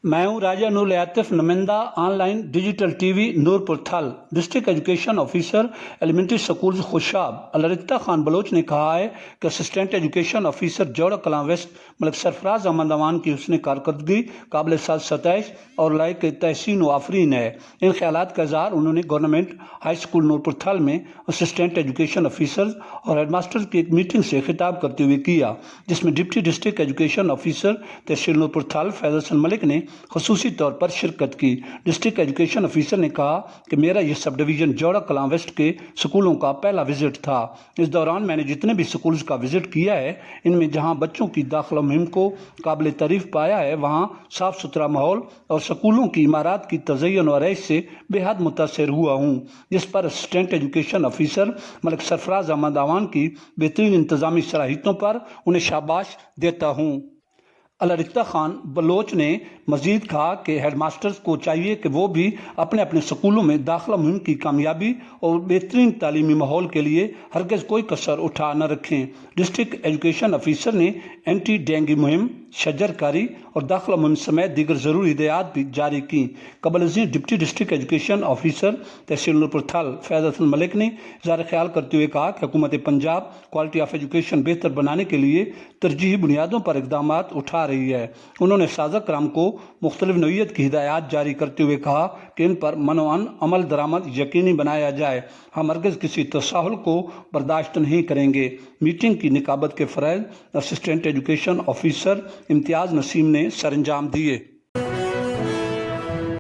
मैं हूं राजा नूर आतिफ, नुमाइंदा online digital TV Noorpur Thal. District education officer elementary school Khushab अलरिता खान बलोच ने कहा है कि assistant education officer Jaura Kalan west Malik Sarfaraz Ahmad Awan की उसने कारकर्दगी काबिल साल सतश और लायक तहसीन व आफरीन है। इन ख्यालात का इजहार उन्होंने गवर्नमेंट हाई स्कूल नूरपुर थल में असिस्टेंट एजुकेशन ऑफिसर और हेडमास्टर की एक मीटिंग से खिताब करते हुए किया, जिसमें डिप्टी डिस्ट्रिक्ट एजुकेशन ऑफिसर तहसील नूरपुर थल फैज़ हसन मलिक ने खसूसी तौर पर शिरकत की। डिस्ट्रिक्ट एजुकेशन ऑफिसर ने कहा कि मेरा यह सब डिवीज़न जौड़ा कलां वेस्ट के स्कूलों का पहला विजिट था। इस दौरान मैंने जितने भी स्कूल्स का विजिट किया है, इनमें जहां बच्चों की दाखिला मुहिम को काबिल तारीफ पाया है, वहां साफ सुथरा माहौल और स्कूलों की इमारत की तज़य्युन और रैश से बेहद मुतासर हुआ हूँ, जिस पर assistant education officer Malik Sarfaraz Ahmad Awan की बेहतरीन इंतजामी सलाहियतों पर उन्हें शाबाश देता हूँ। अलरिता खान बलोच ने मजीद कहा कि हेडमास्टर्स को चाहिए कि वो भी अपने अपने स्कूलों में दाखिला मुहिम की कामयाबी और बेहतरीन तालीमी माहौल के लिए हरगिज़ कोई कसर उठा न रखें। डिस्ट्रिक्ट एजुकेशन ऑफिसर ने एंटी डेंगू मुहिम, शजरकारी और दाखिला मुहिम समेत दीगर ज़रूरी हिदायत भी जारी की। कबल अज़ीज़ डिप्टी डिस्ट्रिक्ट एजुकेशन ऑफिसर तहसील नूरपुर थल फैज़ हसन मलिक ने इज़हार ख्याल करते हुए कहा कि हुकूमत पंजाब क्वालिटी ऑफ एजुकेशन बेहतर बनाने के लिए तरजीही बुनियादों पर इक़दाम उठा रही है। उन्होंने साज़ा कराम को मुख्तलिफ नौइयत की हिदायत जारी करते हुए कहा कि इन पर मनोअन अमल दरामद यकीनी बनाया जाए। हम हरगिज़ किसी तसाहुल को बर्दाश्त नहीं करेंगे। मीटिंग की निकाबत के फ़रज़ असिस्टेंट एजुकेशन ऑफिसर इम्तियाज़ नसीम ने सरअंजाम दिए।